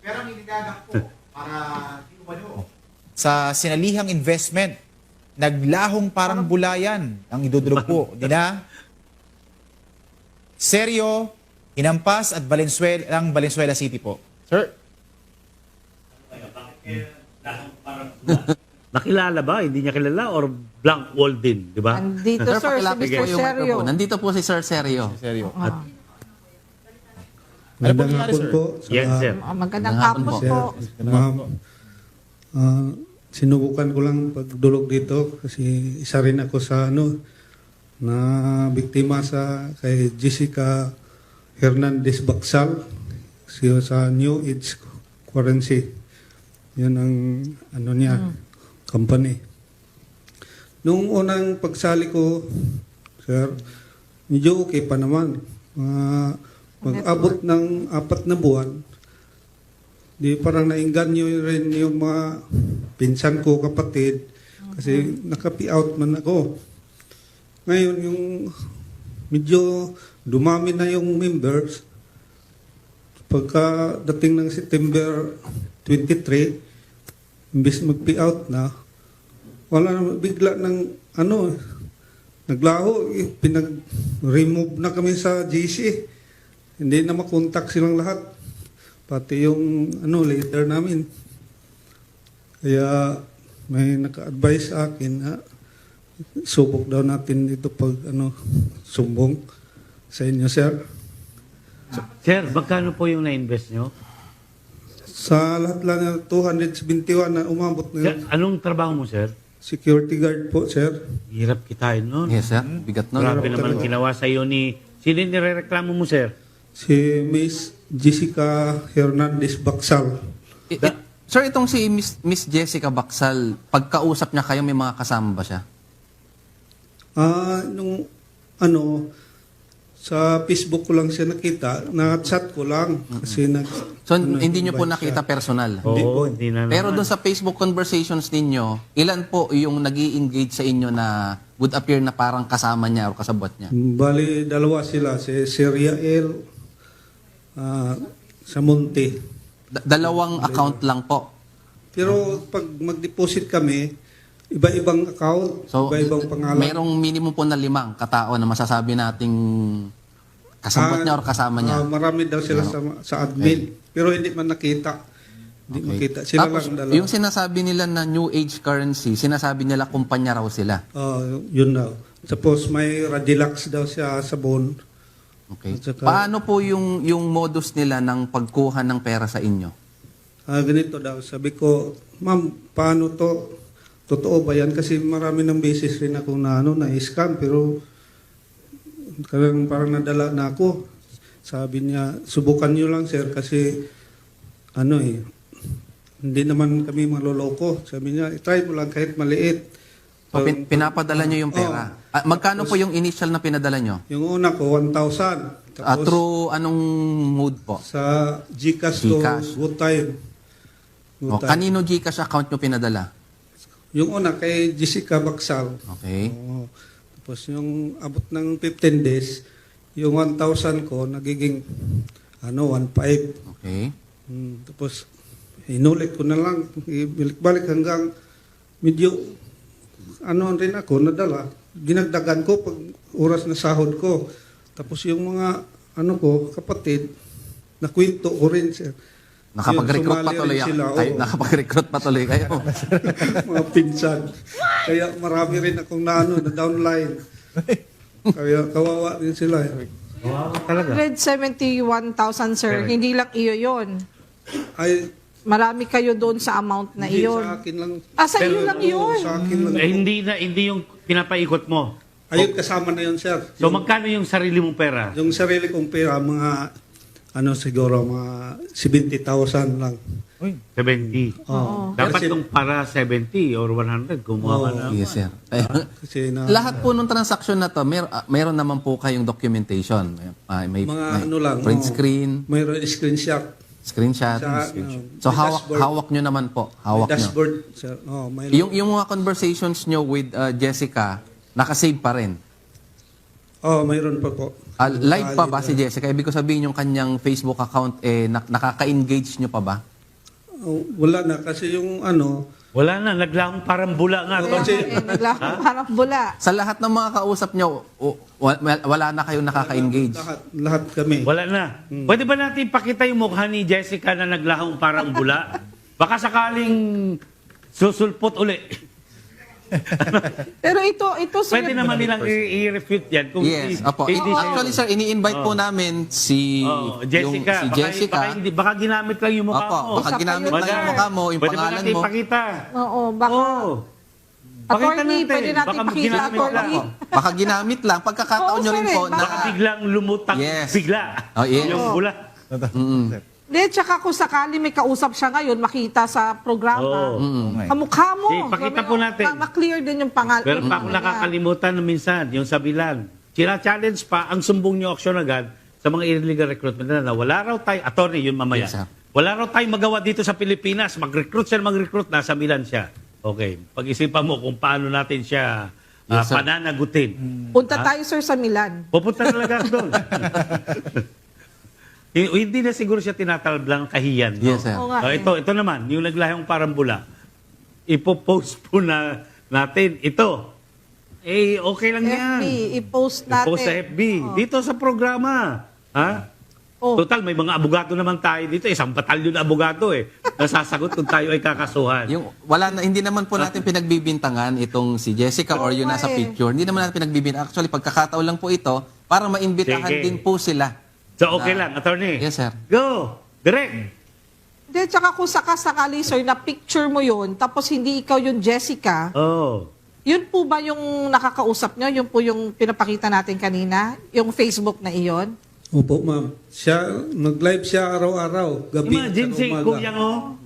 Pero may nilagak po para inuman sa sinalihang investment, naglahong parang bulayan ang idudulog po nila Sergio, Hinampas at Valenzuela City po. Sir? Nakilala ba? Hindi niya kilala or blank wall din, di ba? Nandito, sir, si pakilapit Mr. po yung Sergio. microphone. Nandito po si Sir Sergio. Sergio. Ah. Ano po Magandang nangyari, hapon sir? po. Yes, sir. Magandang Magandang hapon hapon po. Ma'am, sinubukan ko lang pagdulog dito kasi isa rin ako sa na biktima kay Jessica Hernandez Bacsal sa New Age Currency. Yun ang niya, company. Nung unang pagsali ko, sir, medyo okay pa naman. Mag-abot ng 4 na buwan, di parang nainganyo rin yung mga pinsan ko, kapatid, kasi nakapi-out man ako. Ngayon, yung medyo dumami na yung members, pagka dating ng September 23, imbis mag-pi-out na, wala na, bigla ng naglaho, pinag-remove na kami sa GC. Hindi na makontak silang lahat. Pati yung leader namin. Kaya may naka-advise sa akin na subok daw natin dito pag sumbong sa inyo, sir. Sir, magkano po yung na-invest nyo? Sa lahat lang na 271 na umabot Sir, na anong trabaho mo, sir? security guard po, sir. Hirap kitain nun. Yes, sir. Bigat no? Grabe Hirap naman ang talaga. ginawa sa iyo ni... Sino yung nirereklamo mo, sir? Si Miss Jessica Hernandez Bacsal. Sir, itong si Miss Jessica Bacsal, pagkausap niya kayo, may mga kasama ba siya? Nung sa Facebook ko lang siya nakita, na-chat ko lang kasi So, hindi niyo po invite nakita siya. personal? Oo, hindi na Pero naman. doon sa Facebook conversations ninyo, ilan po yung nag engage sa inyo na would appear na parang kasama niya o kasabot niya? Bali, dalawa sila, si Syria El, sa Monte. Dalawang account lang po. Pero pag mag-deposit kami, iba-ibang account, So, iba-ibang pangalan. mayroong minimum po na 5 katao na masasabi nating kasabot niya o kasama niya. Marami daw sila sa admin. Pero hindi man nakita. Hindi makita. Sila Tapos, lang dalawa. yung sinasabi nila na New Age currency, sinasabi nila kumpanya raw sila. Yun daw. Tapos may Radilax daw siya sabon. Okay. At saka- Paano po yung modus nila ng pagkuha ng pera sa inyo? Ganito daw. Sabi ko, ma'am, paano to? Totoo ba yan? Kasi marami ng beses rin ako na-scam. Pero parang nadala na ako. Sabi niya, subukan nyo lang, sir. Kasi hindi naman kami maloloko. Sabi niya, try mo lang kahit maliit. O, pinapadala nyo yung pera. Magkano po yung initial na pinadala nyo? Yung una ko, 1,000. Tapos Through anong mode po? sa GCash to GCash. Good Time. O, kanino Gcash account nyo pinadala? Yung una kay Jessica Bacsal. Okay. Oo. Tapos yung abot ng 15 days, yung 1,000 ko nagiging 1,500. Okay. Tapos inulit ko na lang, balik hanggang medyo rin ako nadala. Dinagdagan ko pag oras na sahod ko. Tapos yung mga kapatid, nakwento ko rin, sir. Nakapag-recruit Yun, pa sumali tuloy rin sila, kayo. oo. Nakapag-recruit pa tuloy kayo. Mga pinsan. Kaya marami rin akong na downline. Kaya kawawa din sila. Wow, talaga. 171,000, sir. Correct. Hindi lang iyo yon. Ay, Marami kayo doon sa amount na hindi iyon. sa akin lang. Sa iyo lang Oo, yun. sa akin lang. Hindi yung pinapaikot mo. Ayun, kasama na yun, sir. So, magkano yung sarili mong pera? Yung sarili kong pera, mga, siguro, mga 70,000 lang. 70. Oo. Dapat Kasi- kung para 70 or 100, gumawa ka na. Yes, sir. Kasi Lahat po ng transaction na to, meron naman po kayong documentation. May Mga print screen, mayroon screenshot. screenshot. Sa, So may hawak dashboard. hawak nyo naman po. May Hawak nyo. dashboard, sir. May Yung mga conversations nyo with Jessica, nakasave pa rin. mayroon pa po. Live pa ba si Jessica? Ibig ko sabihin yung kanyang Facebook account, nakaka-engage nyo pa ba? Wala na kasi yung ano, Wala na, naglahong parang bula nga. Kaya Tony. nga, naglakad parang bula. Sa lahat ng mga kausap nyo, wala na kayong nakaka-engage. lahat kami. Wala na. Pwede ba natin ipakita yung mukha ni Jessica na naglahong parang bula? Baka sakaling susulpot uli. Pero ito sir, Pwede naman nilang i-refute yan. Kung Yes, opo. hindi siya- Actually, sir, ini-invite po namin si, Jessica. si Jessica. Baka ginamit lang yung mukha Opo, mo. baka Isa pa ginamit yun, lang yung sir. mukha mo, yung Pwede ba pangalan natin mo. ipakita? oo, baka, Oo. Pakita attorney, pwede natin Baka pakita, ginamit lang. attorney. Baka ginamit lang. Pagkakataon Oo, nyo sir, rin po eh, na... Baka biglang lumutang Yes. bigla. Oh, yes. Yung bula. Hindi, tsaka kung sakali may kausap siya ngayon, makita sa programa, Oo. kamukha mo. Sige, pakita po natin. Ma-clear din yung pangalan. Pero pa ako nakakalimutan na minsan, yung sa bilan. Challenge pa, ang sumbong nyo action agad sa mga illegal recruitment na wala raw tayo, attorney, yun mamaya. Yes, sir. Wala raw tayo magawa dito sa Pilipinas. Mag-recruit na sa Milan siya. Okay. Pag-isipan mo kung paano natin siya Yes, sir. pananagutin. Punta tayo, sir, sa Milan. Pupunta talaga ako doon. Hindi na siguro siya tinatalblang kahiyan. No? Yes, sir. Oo nga, Oh, eh. ito naman, yung naglahong parang bula. Ipopost po na natin. Ito. Eh, okay lang yan. FB, i-post natin. Ipost sa FB. Dito sa programa. Ha? Oh. Total, may mga abogado naman tayo dito. Isang batalyon na abogado eh. Nasasagot kung tayo ay kakasuhan. Hindi naman po natin pinagbibintangan itong si Jessica or yung nasa nga eh. picture. Hindi naman natin pinagbibintangan. Actually, pagkakataon lang po ito para maimbitahan Sige. din po sila. So, okay lang, attorney. Yes, sir. Go. Direct. Hindi, tsaka kung sakasakali, sir, na picture mo yun, tapos hindi ikaw yung Jessica, Oh. yun po ba yung nakakausap nyo? Yun po yung pinapakita natin kanina? Yung Facebook na iyon? Opo, ma'am. Nag-live siya araw-araw, gabi Imagine at si umaga. Kuyang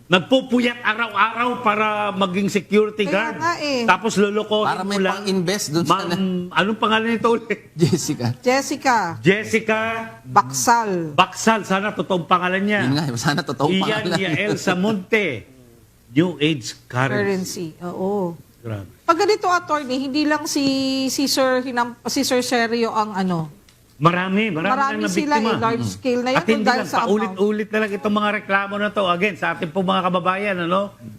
nagpupuyat araw-araw para maging security Kaya guard. nga eh. Tapos lulukohin Para mo may lang. pang-invest dun sa Anong pangalan nito ulit? Jessica. Jessica Jessica Baksal. Baksal. Sana totoong pangalan niya. Yun nga, sana totoong Ian pangalan. Yael Samonte. New Age Currency. Currency. Oo. Grabe. Pag ganito, attorney, hindi lang si Sir Sergio ang ano. Marami Marami na sila biktima. large scale na yan. At hindi dahil lang, sa amount. paulit-ulit na lang itong mga reklamo na to. Again, sa ating po mga kababayan,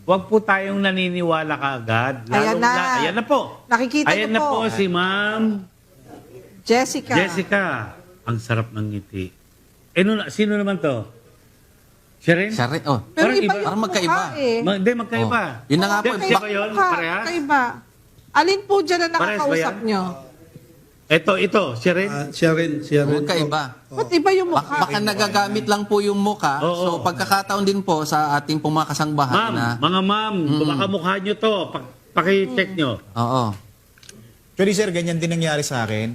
huwag po tayong naniniwala kaagad. Ayan na. Ayan na po. Nakikita Ayan niyo na po. po si Ma'am Jessica. Jessica. Ang sarap ng ngiti. Sino naman to? Siya rin? Siya rin, oh. Pero Parang iba iba. yung Parang magkaiba. mukha eh. Hindi, magkaiba. Oh. Yun na nga po. Siya ba yun? Mukha, Parehas? Kakaiba. Alin po dyan na Parehas ba nakakausap yan? nyo? Ito, siya rin? Siya rin po. Magkaiba. Ba't iba yung mukha? Baka nagagamit lang po yung muka. Oo. So, pagkakataon din po sa ating pong mga kasangbahan na... Mga ma'am, baka mukha nyo to. Paki-check nyo. Oo. Actually, sir, ganyan din nangyari sa akin.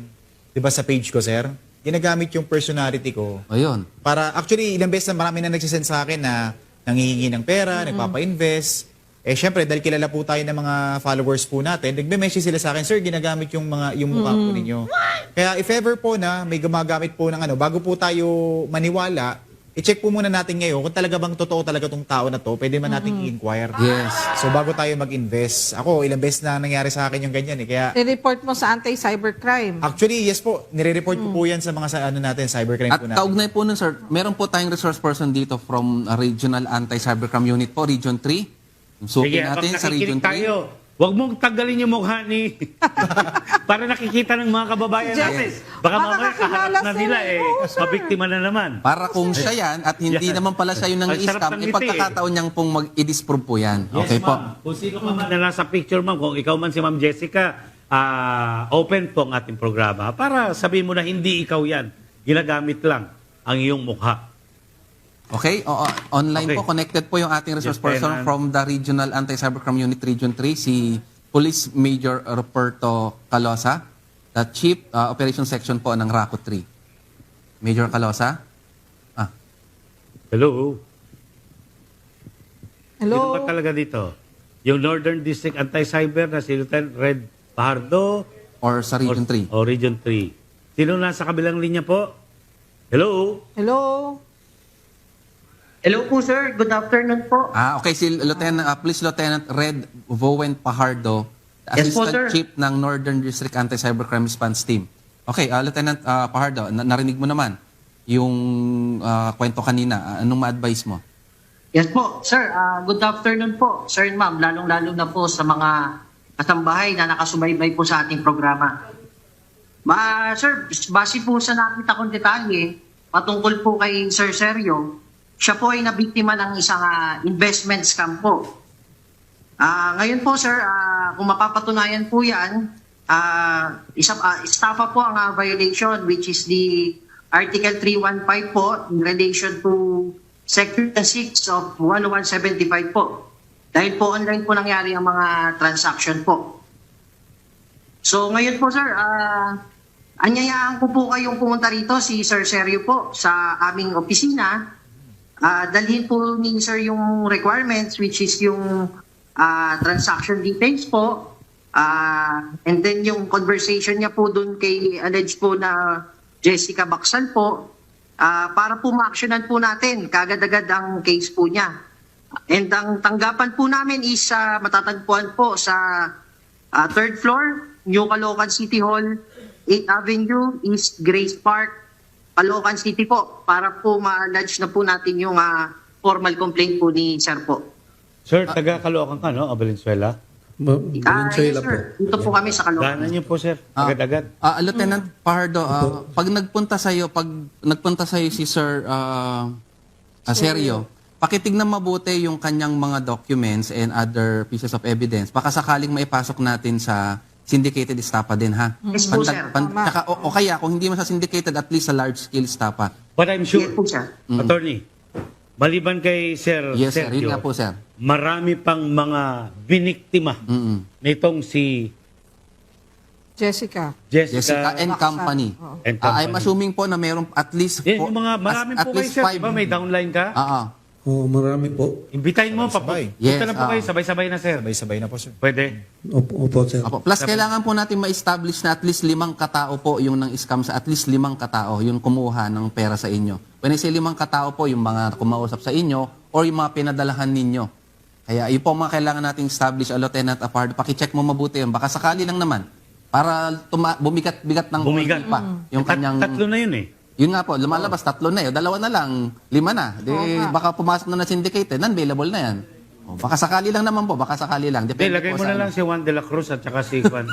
Di ba sa page ko, sir? Ginagamit yung personality ko O yun. para, actually, ilang beses na marami na nagsisend sa akin na nanghihingi ng pera, nagpapa-invest. Eh, syempre, dahil kilala po tayo ng mga followers po natin, nagme-message sila sa akin, sir, ginagamit yung mukha po ninyo. Kaya if ever po na may gumagamit po ng bago po tayo maniwala, i-check po muna natin ngayon kung talaga bang totoo talaga tong tao na to, pwede man nating i-inquire. Yes. So, bago tayo mag-invest. Ako, ilang beses na nangyari sa akin yung ganyan eh. Kaya, I-report mo sa anti-cybercrime. actually, yes po, nire-report ko po yan sa mga natin, cybercrime At po natin. kaugnay po nun, sir, meron po tayong resource person dito from Regional Anti-Cybercrime Unit po, Region 3. Suki natin habang sa Region 3. nakikinig tayo, huwag mong tanggalin yung mukha ni... para nakikita ng mga kababayan Yes. natin. Baka Baka mamaya kakilala kaharap na sir. nila Oo, sir. mabiktima na naman. Para kung siya yan at hindi Yan. naman pala siya yung nang Ang sarap i-scam, ng ngiti, ipagkakataon niyang pong mag-i-disprove po yan. Yes, Okay po. ma'am. Kung sino ka man na nasa picture, ma'am, kung ikaw man si Ma'am Jessica, open po ang ating programa para sabihin mo na hindi ikaw yan. Ginagamit lang ang iyong mukha. Okay? Online Okay. po, connected po yung ating resource Yes, person Lieutenant. from the Regional Anti-Cybercrime Unit Region 3, si Police Major Roberto Calosa, the Chief Operations Section po ng RACO 3. Major Calosa? Hello? Sino Hello? ba talaga dito? Yung Northern District Anti-Cyber na si Lieutenant Red Pajardo Or sa Region 3? o Region 3. Sino nasa kabilang linya po? Hello? Hello? Hello po sir, good afternoon po. Okay, si Lieutenant, Police Lieutenant Red Vowen Pajardo, Yes po, Assistant sir. Chief ng Northern District Anti-Cybercrime Response Team. Okay, Lieutenant Pajardo, narinig mo naman yung kwento kanina. Anong ma-advise mo? Yes po, sir. Good afternoon po, sir and ma'am. Lalong-lalo na po sa mga kasambahay na nakasubaybay po sa ating programa. Sir, base po sa nakita kong detalye, patungkol po kay Sir Sergio, siya po ay nabiktima ng isang investment scam po. Ngayon po, sir, kung mapapatunayan po yan, estafa po ang violation, which is the Article 315 po in relation to Section 6 of 10175 po. Dahil po online po nangyari ang mga transaction po. So ngayon po, sir, anyayaan ko po kayong pumunta rito, si Sir Sergio po, sa aming opisina. Dalhin po ni Sir yung requirements, which is yung transaction details po. And then yung conversation niya po dun kay alleged po na Jessica Baksal po, para po ma-actionan po natin kagad-agad ang case po niya. And ang tanggapan po namin is matatagpuan po sa 3rd floor, New Caloocan City Hall, 8th Avenue, East Grace Park, Caloocan City po, para po ma-lodge na po natin yung formal complaint po ni Sir po. Sir, taga Caloocan ka, no? O Valenzuela? Valenzuela Yes, po. sir. Dito po kami sa Caloocan. Daanan niyo po, sir. Agad-agad. Lieutenant Pardo, pag nagpunta sa iyo si Sir Sergio, pakitignan mabuti yung kanyang mga documents and other pieces of evidence. Baka sakaling maipasok natin sa syndicated estafa din, ha? Yes po, sir. Tsaka, o kaya, kung hindi man sa syndicated, at least sa large-scale estafa. But I'm sure, Yes po, sir. attorney, maliban kay Sir Yes, sir. Sergio, Yun nga po, sir. marami pang mga biniktima nitong si Jessica. Jessica, and Baksal. company. Oo. And company. I'm assuming po na mayroon at least Yan, yung mga maraming at po kayo, least sir. five. Diba may downline ka? Oo, marami po. Imbitahin mo, Sabay. punta na po Yes, kayo, sabay-sabay na, sir. Sabay-sabay na po, sir. Pwede. Opo, sir. Apo. Plus, kailangan po natin ma-establish na at least 5 katao po yung nang scam sa at least 5 katao yung kumuha ng pera sa inyo. When I say 5 katao po, yung mga kumausap sa inyo or yung mga pinadalahan ninyo. Kaya yun po ang mga kailangan nating establish, Lieutenant Apardo. Pakicheck mo mabuti yun. Baka sakali lang naman. Para bumigat-bigat ng Bumigat. konti pa. Yung kanyang... Tatlo na yun eh. Yun nga po, lumalabas, 3 na yun. 2 na lang, 5 na. Di, baka pumasok na na syndicated, non-available na yan. O, baka sakali lang naman po, baka sakali lang. Hindi, Depende lagay mo po sa na lang si Juan de la Cruz at saka si Juan.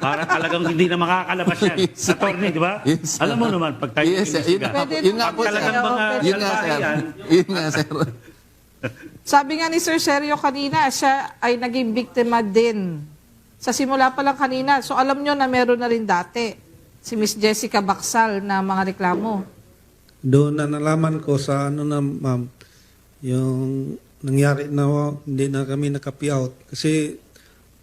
Para talagang hindi na makakalabas yan. Yes. Attorney, di ba? Yes. Alam mo naman, pag tayo Yes, sir. imbestiga, Yun nga po, talagang sir. mga Yun nga, sir. salbahe yan. Yun nga, sir. Sabi nga ni Sir Sergio kanina, siya ay naging biktima din. Sa simula pa lang kanina. So alam nyo na meron na rin dati si Miss Jessica Baksal na mga reklamo. Doon na nalaman ko sa ma'am, yung nangyari na hindi na kami nakapi-out. Kasi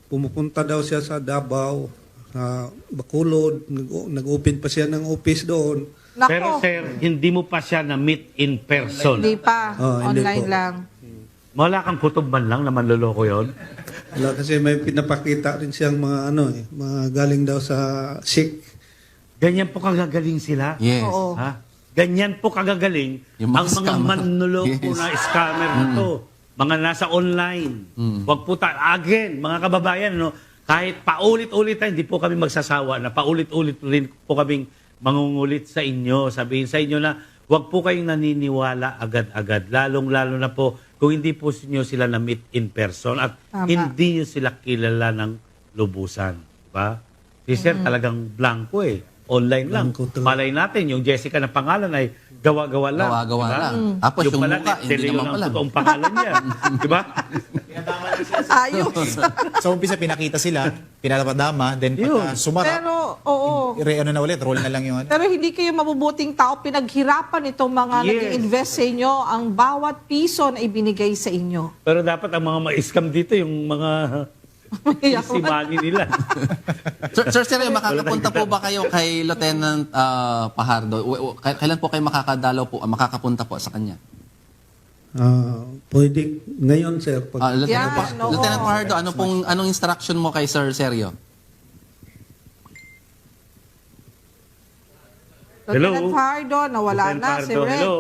pumupunta daw siya sa Davao, sa Bacolod, nag-open pa siya ng office doon. Nako, Pero sir, hindi mo pa siya na-meet in person. hindi pa. Hindi Online po. lang. Wala kang kutob man lang na manloloko yun. Wala, kasi may pinapakita rin siyang mga mga galing daw sa sick. Ganyan po kagagaling sila. Yes. Oo. Ha? Ganyan po kagagaling Yung mga ang mga scammer. manloloko Yes. na scammer na to. Mga nasa online. Wag po again, mga kababayan, no, kahit paulit-ulit tayo, hindi po kami magsasawa na paulit-ulit rin po kaming mangungulit sa inyo. Sabihin sa inyo na wag po kayong naniniwala agad-agad. Lalong-lalo na po kung hindi po nyo sila na-meet in person at Tama. hindi nyo sila kilala ng lubusan. Diba? Si Sir talagang blanco eh. Online lang. Blanco talaga. Malay natin, yung Jessica na pangalan ay gawa-gawa lang. Gawa-gawa Diba? lang. Tapos yung pala, mukha, hindi De Leon naman ang pala. totoong pangalan niya. Diba? Ayos. Sa umpisa, pinakita sila, pinapadama, then Yun. pagka sumarap, Pero, oo. ano na ulit, roll na lang yung ano. Pero hindi kayo mabubuting tao. Pinaghirapan itong mga Yes. nag-invest sa inyo. Ang bawat piso na ibinigay sa inyo. Pero dapat ang mga ma-scam dito, yung mga simani nila. Sir, makakapunta po ba kayo kay Lieutenant Pajardo? Kailan po kayo makakadalaw po, makakapunta po sa kanya? Pwede ngayon, sir. Yan, oo. Lieutenant Pajardo, anong instruction mo kay Sir Sergio? Hello? Lieutenant Pardo, nawala Lieutenant na si Pardo, Red. hello?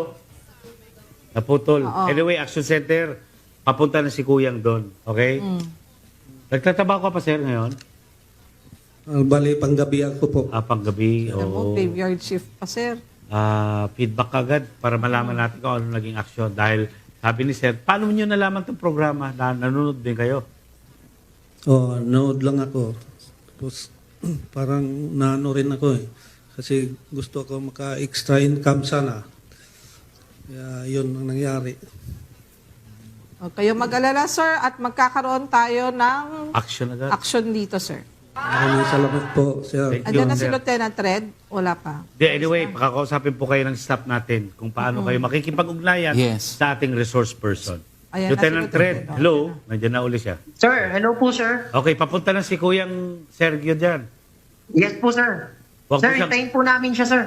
Naputol. Oo. Anyway, Action Center, papunta na si Kuyang doon. Okay? Nagtatrabaho ka pa, sir, ngayon? Bali, panggabi ako po. Panggabi. Alam mo, Oo. graveyard shift pa, sir. Feedback agad para malaman natin kung ano naging aksyon. Dahil Sabi ni Sir, paano niyo nalaman itong programa na nanonood din kayo? Nood lang ako. Tapos parang naano rin ako eh. Kasi gusto ko maka-extra income sana. Kaya yun ang nangyari. Huwag kayong mag-alala, sir, at magkakaroon tayo ng Action agad. action dito, sir. Maraming salamat po, sir. Thank you, Andiyan na si sir. Lieutenant Red? Wala pa. Anyway, pakakausapin po kayo ng staff natin kung paano kayo makikipag-ugnayan Yes. sa ating resource person. Ayan na Lieutenant si Red, Lieutenant. hello. Nandiyan na uli siya. Sir, hello po, sir. Okay, papunta na si Kuyang Sergio dyan. Yes po, sir. Wag Sir, mo siyang- hintayin po namin siya, sir.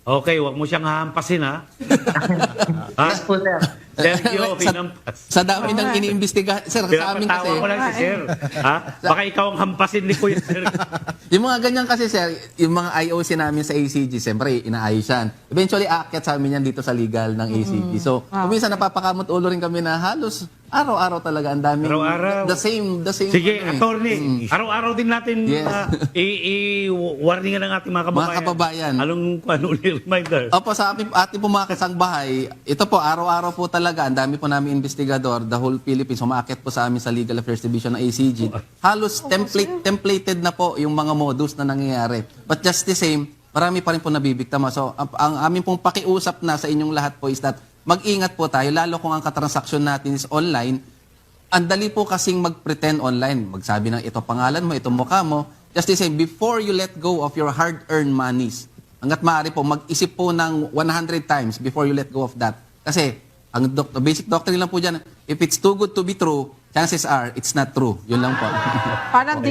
Okay, wag mo siyang hahampasin, ha? Ha? Yes po, sir. Sergio, Sa- hinampas. Sa dami ng iniimbestiga, sir, sa amin kasi, Pinapatawa ko lang si Sir. Ha? Baka ikaw ang hampasin ni Kuya Sir. yung mga ganyan kasi, sir, yung mga IOC namin sa ACG, siyempre, inaayos yan. Eventually, aakyat sa amin yan dito sa legal ng ACG. So, minsan napapakamot ulo rin kami na halos araw-araw talaga ang dami. Araw-araw. The same. Sige, ano eh. attorney, araw-araw din natin Yes. i-warningan ng ating mga kababayan. Mga kababayan. Ano ulit reminder? Opo, sa ating po mga kasangbahay, ito po, araw-araw po talaga, ang dami po namin investigador, the whole Philippines, umaakit po sa amin sa Legal Affairs Division ng ACG. Halos templated na po yung mga modus na nangyayari. But just the same, marami pa rin po nabibiktama. So, ang aming pong pakiusap na sa inyong lahat po is that mag-ingat po tayo, lalo kung ang katransaksyon natin is online. Ang dali po kasing mag-pretend online. Magsabi ng ito pangalan mo, ito mukha mo. Just the same, before you let go of your hard-earned monies, hanggat maaari po, mag-isip po ng 100 times before you let go of that. Kasi, ang basic doctrine lang po dyan, if it's too good to be true, chances are, it's not true. Yun lang po. Parang